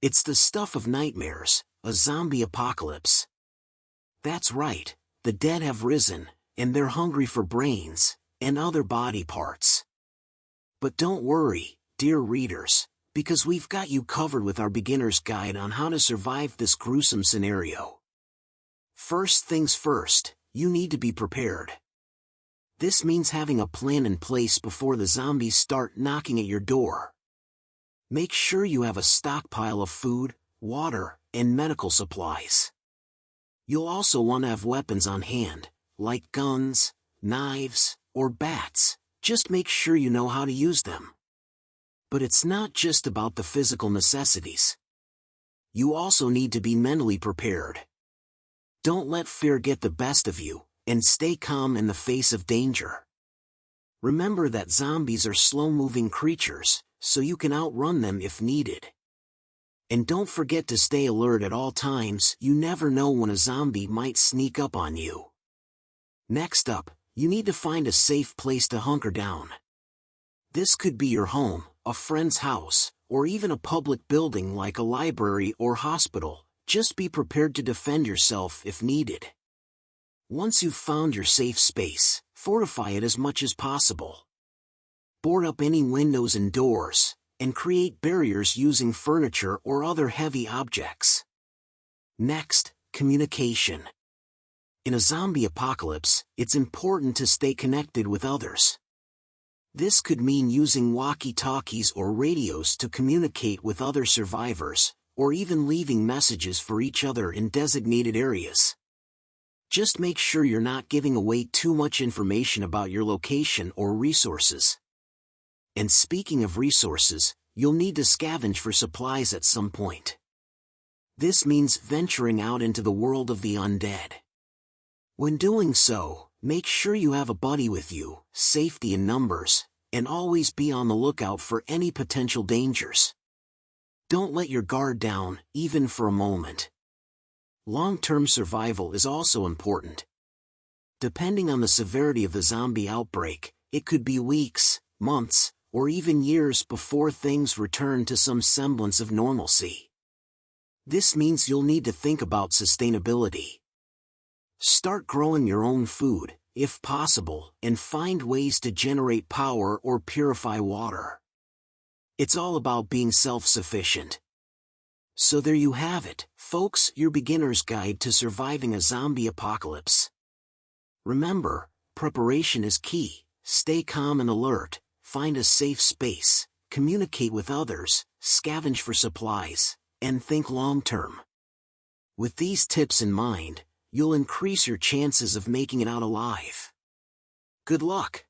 It's the stuff of nightmares, a zombie apocalypse. That's right, the dead have risen, and they're hungry for brains, and other body parts. But don't worry, dear readers, because we've got you covered with our beginner's guide on how to survive this gruesome scenario. First things first, you need to be prepared. This means having a plan in place before the zombies start knocking at your door. Make sure you have a stockpile of food, water, and medical supplies. You'll also want to have weapons on hand, like guns, knives, or bats. Just make sure you know how to use them. But it's not just about the physical necessities. You also need to be mentally prepared. Don't let fear get the best of you, and stay calm in the face of danger. Remember that zombies are slow-moving creatures, so you can outrun them if needed. And don't forget to stay alert at all times. You never know when a zombie might sneak up on you. Next up, you need to find a safe place to hunker down. This could be your home, a friend's house, or even a public building like a library or hospital. Just be prepared to defend yourself if needed. Once you've found your safe space, fortify it as much as possible. Board up any windows and doors, and create barriers using furniture or other heavy objects. Next, communication. In a zombie apocalypse, it's important to stay connected with others. This could mean using walkie-talkies or radios to communicate with other survivors, or even leaving messages for each other in designated areas. Just make sure you're not giving away too much information about your location or resources. And speaking of resources, you'll need to scavenge for supplies at some point. This means venturing out into the world of the undead. When doing so, make sure you have a buddy with you, safety in numbers, and always be on the lookout for any potential dangers. Don't let your guard down, even for a moment. Long-term survival is also important. Depending on the severity of the zombie outbreak, it could be weeks, months, or even years before things return to some semblance of normalcy. This means you'll need to think about sustainability. Start growing your own food, if possible, and find ways to generate power or purify water. It's all about being self-sufficient. So there you have it, folks, your beginner's guide to surviving a zombie apocalypse. Remember, preparation is key. Stay calm and alert, find a safe space, communicate with others, scavenge for supplies, and think long-term. With these tips in mind, you'll increase your chances of making it out alive. Good luck!